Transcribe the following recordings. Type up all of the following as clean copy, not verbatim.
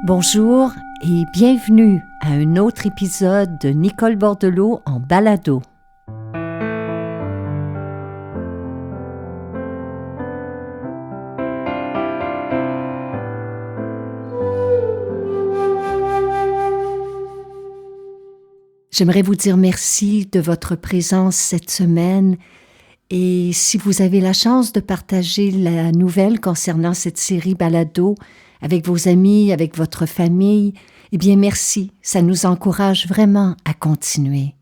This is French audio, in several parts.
Bonjour et bienvenue à un autre épisode de Nicole Bordelot en balado. J'aimerais vous dire merci de votre présence cette semaine et si vous avez la chance de partager la nouvelle concernant cette série balado avec vos amis, avec votre famille, eh bien merci, ça nous encourage vraiment à continuer.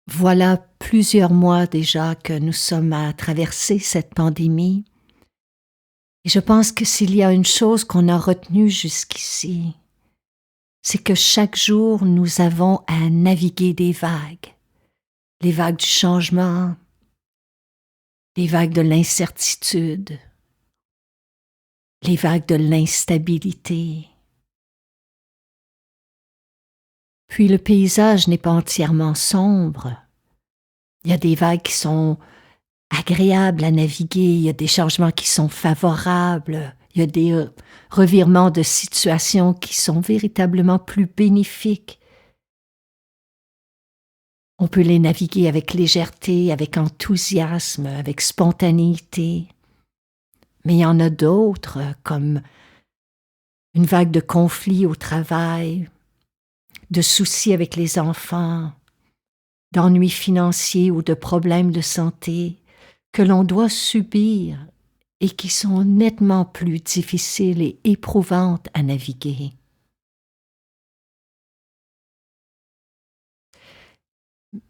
Voilà plusieurs mois déjà que nous sommes à traverser cette pandémie et je pense que s'il y a une chose qu'on a retenue jusqu'ici, c'est que chaque jour nous avons à naviguer des vagues. Les vagues du changement, les vagues de l'incertitude, les vagues de l'instabilité. Puis le paysage n'est pas entièrement sombre. Il y a des vagues qui sont agréables à naviguer, il y a des changements qui sont favorables, il y a des revirements de situation qui sont véritablement plus bénéfiques. On peut les naviguer avec légèreté, avec enthousiasme, avec spontanéité. Mais il y en a d'autres, comme une vague de conflits au travail, de soucis avec les enfants, d'ennuis financiers ou de problèmes de santé que l'on doit subir et qui sont nettement plus difficiles et éprouvantes à naviguer.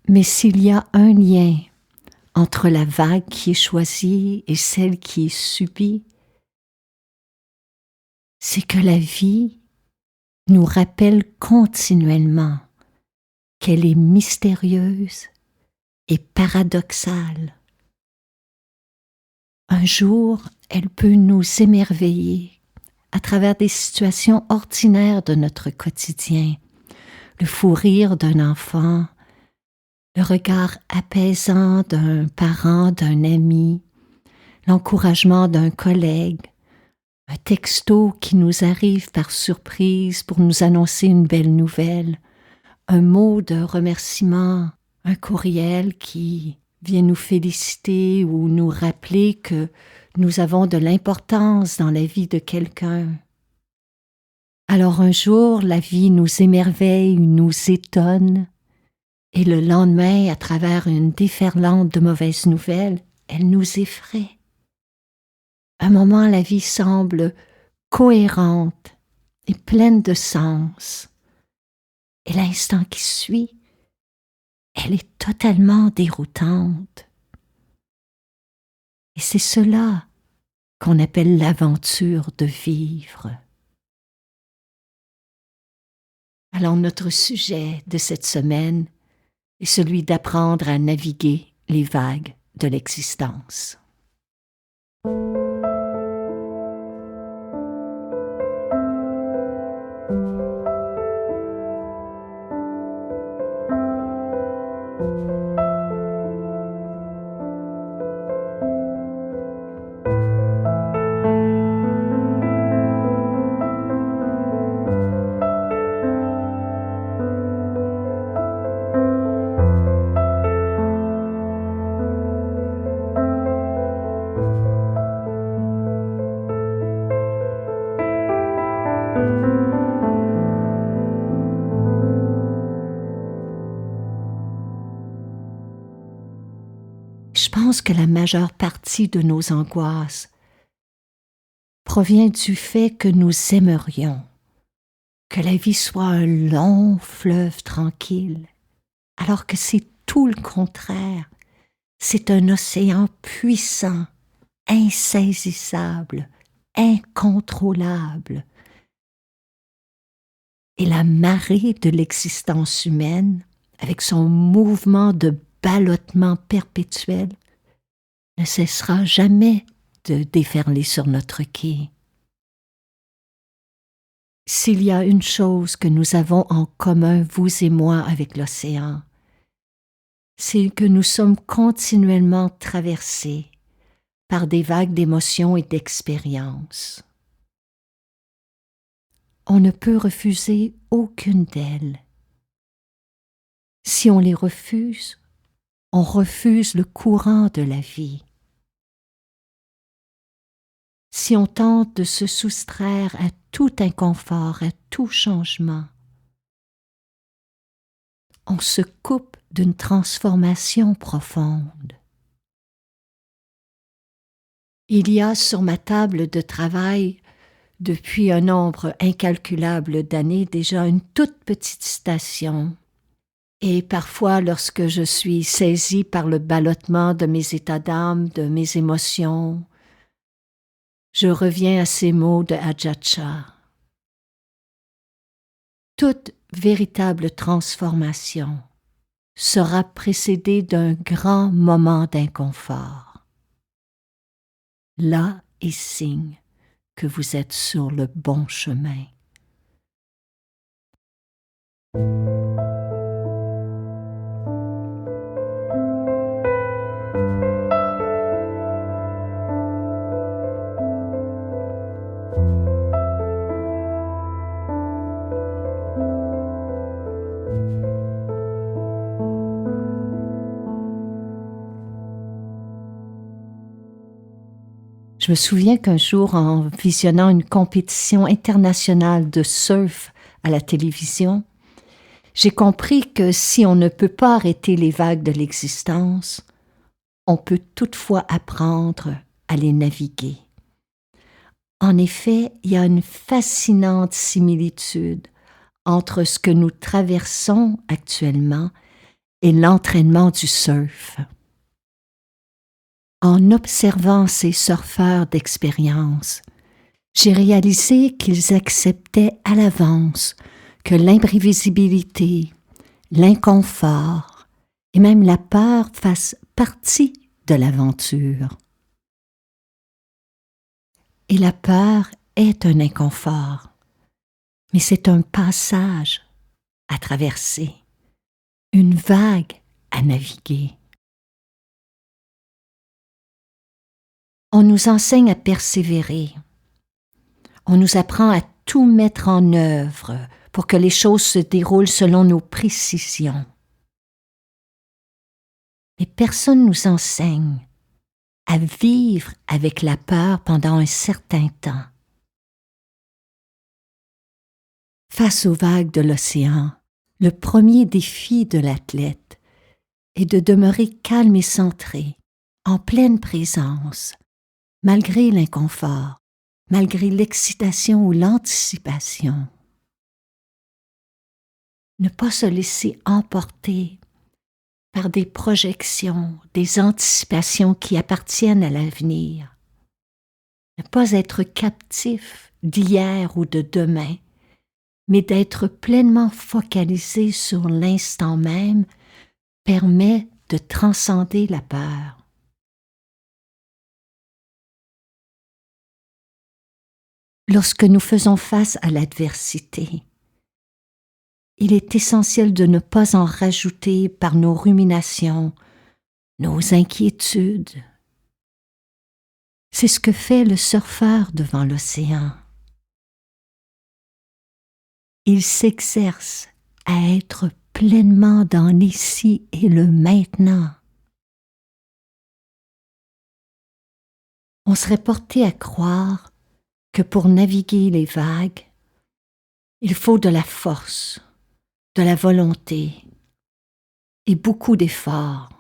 Mais s'il y a un lien entre la vague qui est choisie et celle qui est subie, c'est que la vie nous rappelle continuellement qu'elle est mystérieuse et paradoxale. Un jour, elle peut nous émerveiller à travers des situations ordinaires de notre quotidien, le fou rire d'un enfant, le regard apaisant d'un parent, d'un ami, l'encouragement d'un collègue, un texto qui nous arrive par surprise pour nous annoncer une belle nouvelle, un mot de remerciement, un courriel qui vient nous féliciter ou nous rappeler que nous avons de l'importance dans la vie de quelqu'un. Alors un jour, la vie nous émerveille, nous étonne, et le lendemain, à travers une déferlante de mauvaises nouvelles, elle nous effraie. Un moment, la vie semble cohérente et pleine de sens. Et l'instant qui suit, elle est totalement déroutante. Et c'est cela qu'on appelle l'aventure de vivre. Alors notre sujet de cette semaine est celui d'apprendre à naviguer les vagues de l'existence. Je pense que la majeure partie de nos angoisses provient du fait que nous aimerions que la vie soit un long fleuve tranquille, alors que c'est tout le contraire. C'est un océan puissant, insaisissable, incontrôlable. Et la marée de l'existence humaine, avec son mouvement de ballottement perpétuel, ne cessera jamais de déferler sur notre quai. S'il y a une chose que nous avons en commun, vous et moi, avec l'océan, c'est que nous sommes continuellement traversés par des vagues d'émotions et d'expériences. On ne peut refuser aucune d'elles. Si on les refuse, on refuse le courant de la vie. Si on tente de se soustraire à tout inconfort, à tout changement, on se coupe d'une transformation profonde. Il y a sur ma table de travail, depuis un nombre incalculable d'années déjà, une toute petite station. Et parfois, lorsque je suis saisie par le ballottement de mes états d'âme, de mes émotions, je reviens à ces mots de Ajacha. Toute véritable transformation sera précédée d'un grand moment d'inconfort. Là est signe que vous êtes sur le bon chemin. Je me souviens qu'un jour, en visionnant une compétition internationale de surf à la télévision, j'ai compris que si on ne peut pas arrêter les vagues de l'existence, on peut toutefois apprendre à les naviguer. En effet, il y a une fascinante similitude entre ce que nous traversons actuellement et l'entraînement du surf. En observant ces surfeurs d'expérience, j'ai réalisé qu'ils acceptaient à l'avance que l'imprévisibilité, l'inconfort et même la peur fassent partie de l'aventure. Et la peur est un inconfort, mais c'est un passage à traverser, une vague à naviguer. On nous enseigne à persévérer. On nous apprend à tout mettre en œuvre pour que les choses se déroulent selon nos précisions. Mais personne ne nous enseigne à vivre avec la peur pendant un certain temps. Face aux vagues de l'océan, le premier défi de l'athlète est de demeurer calme et centré, en pleine présence, malgré l'inconfort, malgré l'excitation ou l'anticipation. Ne pas se laisser emporter par des projections, des anticipations qui appartiennent à l'avenir. Ne pas être captif d'hier ou de demain, mais d'être pleinement focalisé sur l'instant même permet de transcender la peur. Lorsque nous faisons face à l'adversité, il est essentiel de ne pas en rajouter par nos ruminations, nos inquiétudes. C'est ce que fait le surfeur devant l'océan. Il s'exerce à être pleinement dans l'ici et le maintenant. On serait porté à croire que pour naviguer les vagues, il faut de la force, de la volonté et beaucoup d'efforts.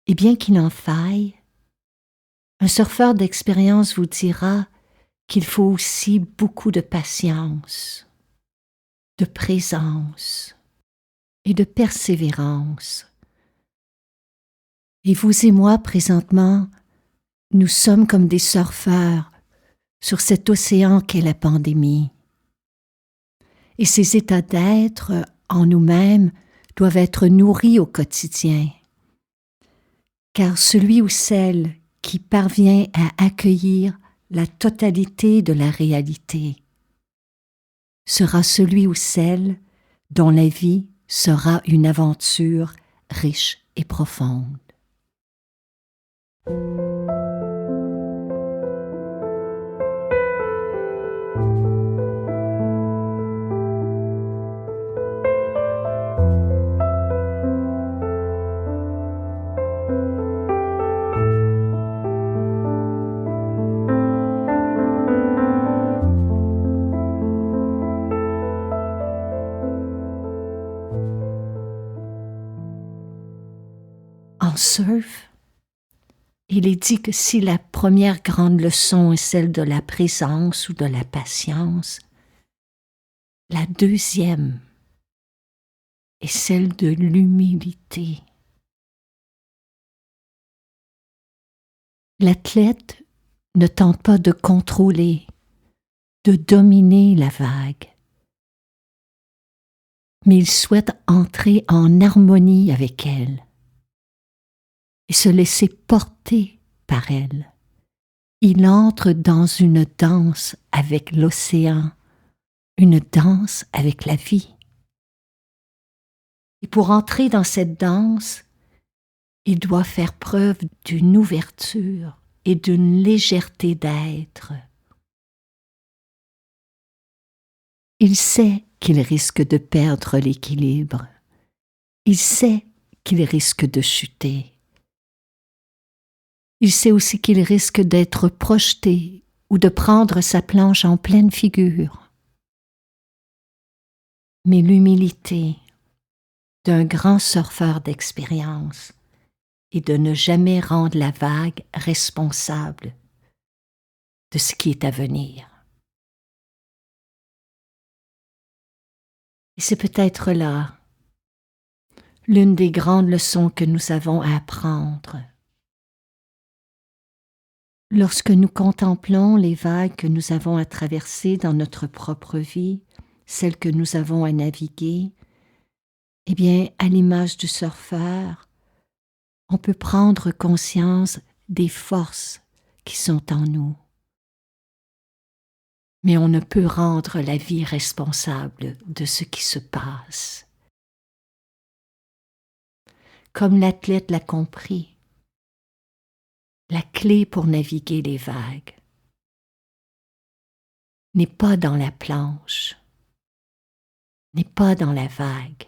Et bien qu'il en faille, un surfeur d'expérience vous dira qu'il faut aussi beaucoup de patience, de présence et de persévérance. Et vous et moi, présentement, nous sommes comme des surfeurs sur cet océan qu'est la pandémie. Et ces états d'être en nous-mêmes doivent être nourris au quotidien. Car celui ou celle qui parvient à accueillir la totalité de la réalité sera celui ou celle dont la vie sera une aventure riche et profonde. En surf, il est dit que si la première grande leçon est celle de la présence ou de la patience, la deuxième est celle de l'humilité. L'athlète ne tente pas de contrôler, de dominer la vague, mais il souhaite entrer en harmonie avec elle et se laisser porter par elle. Il entre dans une danse avec l'océan, une danse avec la vie. Et pour entrer dans cette danse, il doit faire preuve d'une ouverture et d'une légèreté d'être. Il sait qu'il risque de perdre l'équilibre. Il sait qu'il risque de chuter. Il sait aussi qu'il risque d'être projeté ou de prendre sa planche en pleine figure. Mais l'humilité d'un grand surfeur d'expérience est de ne jamais rendre la vague responsable de ce qui est à venir. Et c'est peut-être là l'une des grandes leçons que nous avons à apprendre. Lorsque nous contemplons les vagues que nous avons à traverser dans notre propre vie, celles que nous avons à naviguer, eh bien, à l'image du surfeur, on peut prendre conscience des forces qui sont en nous. Mais on ne peut rendre la vie responsable de ce qui se passe. Comme l'athlète l'a compris, la clé pour naviguer les vagues n'est pas dans la planche, n'est pas dans la vague.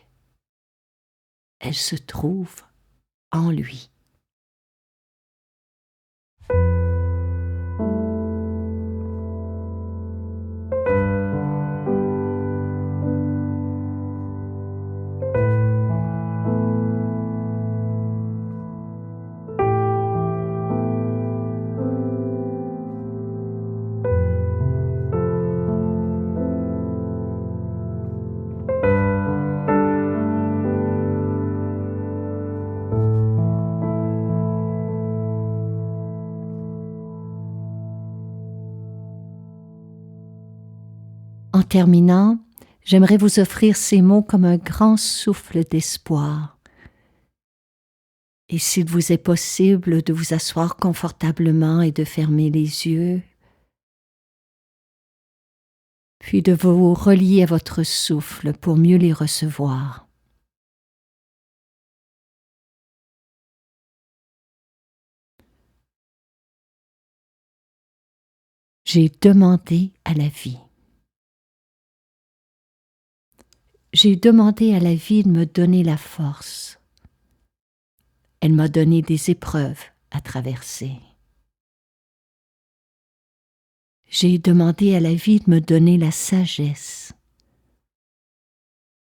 Elle se trouve en lui. En terminant, j'aimerais vous offrir ces mots comme un grand souffle d'espoir. Et s'il vous est possible de vous asseoir confortablement et de fermer les yeux, puis de vous relier à votre souffle pour mieux les recevoir. J'ai demandé à la vie. J'ai demandé à la vie de me donner la force. Elle m'a donné des épreuves à traverser. J'ai demandé à la vie de me donner la sagesse.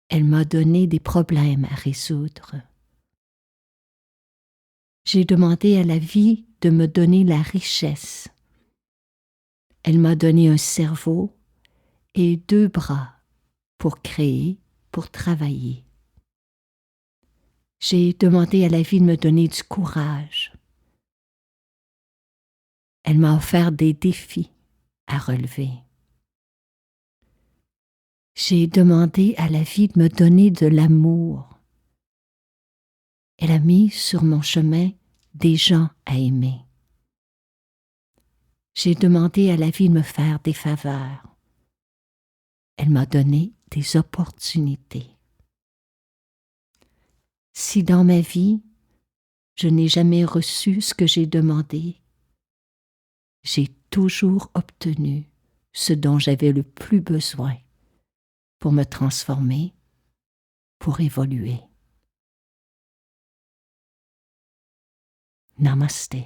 Elle m'a donné des problèmes à résoudre. J'ai demandé à la vie de me donner la richesse. Elle m'a donné un cerveau et 2 bras pour créer, pour travailler. J'ai demandé à la vie de me donner du courage. Elle m'a offert des défis à relever. J'ai demandé à la vie de me donner de l'amour. Elle a mis sur mon chemin des gens à aimer. J'ai demandé à la vie de me faire des faveurs. Elle m'a donné des opportunités. Si dans ma vie, Je n'ai jamais reçu ce que j'ai demandé. J'ai toujours obtenu ce dont j'avais le plus besoin pour me transformer, pour évoluer. Namaste.